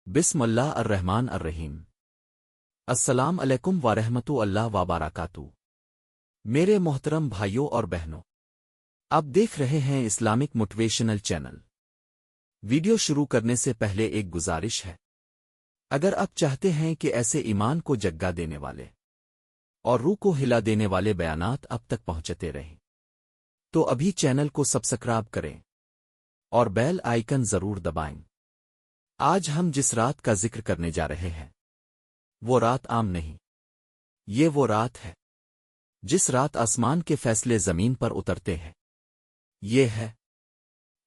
بسم اللہ الرحمن الرحیم۔ السلام علیکم ورحمۃ اللہ وبرکاتہ۔ میرے محترم بھائیوں اور بہنوں، آپ دیکھ رہے ہیں اسلامک موٹیویشنل چینل۔ ویڈیو شروع کرنے سے پہلے ایک گزارش ہے، اگر آپ چاہتے ہیں کہ ایسے ایمان کو جگا دینے والے اور روح کو ہلا دینے والے بیانات اب تک پہنچتے رہیں تو ابھی چینل کو سبسکرائب کریں اور بیل آئیکن ضرور دبائیں۔ آج ہم جس رات کا ذکر کرنے جا رہے ہیں وہ رات عام نہیں، یہ وہ رات ہے جس رات آسمان کے فیصلے زمین پر اترتے ہیں۔ یہ ہے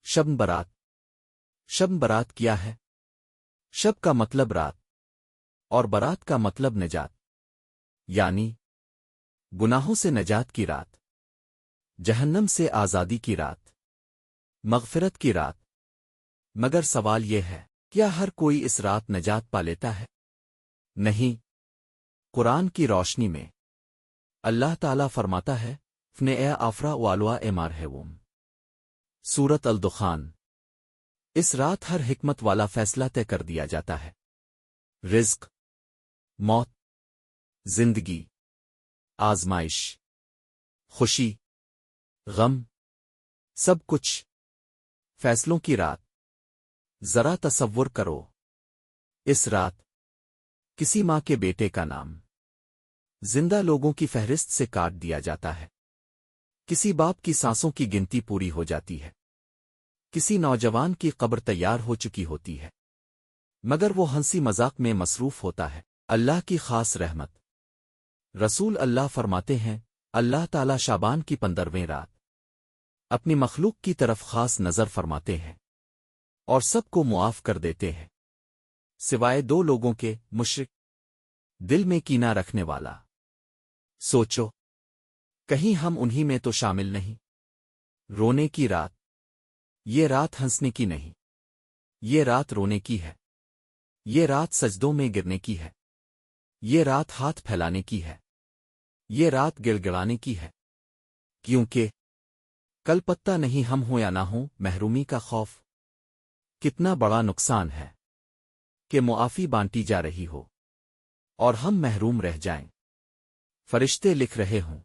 شب برات۔ شب برات کیا ہے؟ شب کا مطلب رات اور برات کا مطلب نجات، یعنی گناہوں سے نجات کی رات، جہنم سے آزادی کی رات، مغفرت کی رات۔ مگر سوال یہ ہے، کیا ہر کوئی اس رات نجات پا لیتا ہے؟ نہیں۔ قرآن کی روشنی میں اللہ تعالیٰ فرماتا ہے، فن اے آفرا والوا اے مارہوم۔ سورت الدخان۔ اس رات ہر حکمت والا فیصلہ طے کر دیا جاتا ہے۔ رزق، موت، زندگی، آزمائش، خوشی، غم، سب کچھ فیصلوں کی رات۔ ذرا تصور کرو، اس رات کسی ماں کے بیٹے کا نام زندہ لوگوں کی فہرست سے کاٹ دیا جاتا ہے، کسی باپ کی سانسوں کی گنتی پوری ہو جاتی ہے، کسی نوجوان کی قبر تیار ہو چکی ہوتی ہے، مگر وہ ہنسی مذاق میں مصروف ہوتا ہے۔ اللہ کی خاص رحمت۔ رسول اللہ فرماتے ہیں، اللہ تعالی شعبان کی 15ویں رات اپنی مخلوق کی طرف خاص نظر فرماتے ہیں اور سب کو معاف کر دیتے ہیں سوائے 2 لوگوں کے، مشرک، دل میں کینہ رکھنے والا۔ سوچو، کہیں ہم انہی میں تو شامل نہیں؟ رونے کی رات۔ یہ رات ہنسنے کی نہیں، یہ رات رونے کی ہے۔ یہ رات سجدوں میں گرنے کی ہے۔ یہ رات ہاتھ پھیلانے کی ہے۔ یہ رات گڑ گڑانے کی ہے، کیونکہ کل پتہ نہیں ہم ہوں یا نہ ہوں۔ محرومی کا خوف کتنا بڑا نقصان ہے کہ معافی بانٹی جا رہی ہو اور ہم محروم رہ جائیں، فرشتے لکھ رہے ہوں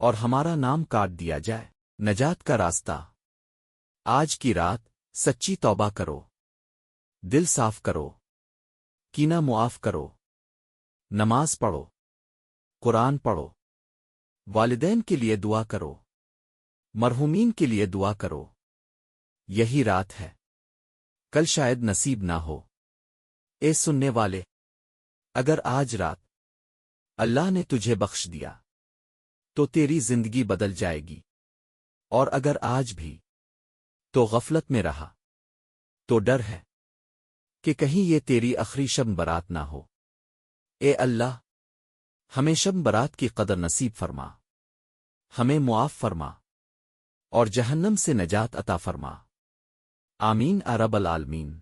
اور ہمارا نام کاٹ دیا جائے۔ نجات کا راستہ۔ آج کی رات سچی توبہ کرو، دل صاف کرو، کینہ معاف کرو، نماز پڑھو، قرآن پڑھو، والدین کے لیے دعا کرو، مرحومین کے لیے دعا کرو۔ یہی رات ہے، کل شاید نصیب نہ ہو۔ اے سننے والے، اگر آج رات اللہ نے تجھے بخش دیا تو تیری زندگی بدل جائے گی، اور اگر آج بھی تو غفلت میں رہا تو ڈر ہے کہ کہیں یہ تیری آخری شب برات نہ ہو۔ اے اللہ، ہمیں شب برات کی قدر نصیب فرما، ہمیں معاف فرما اور جہنم سے نجات عطا فرما۔ آمین رب العالمین۔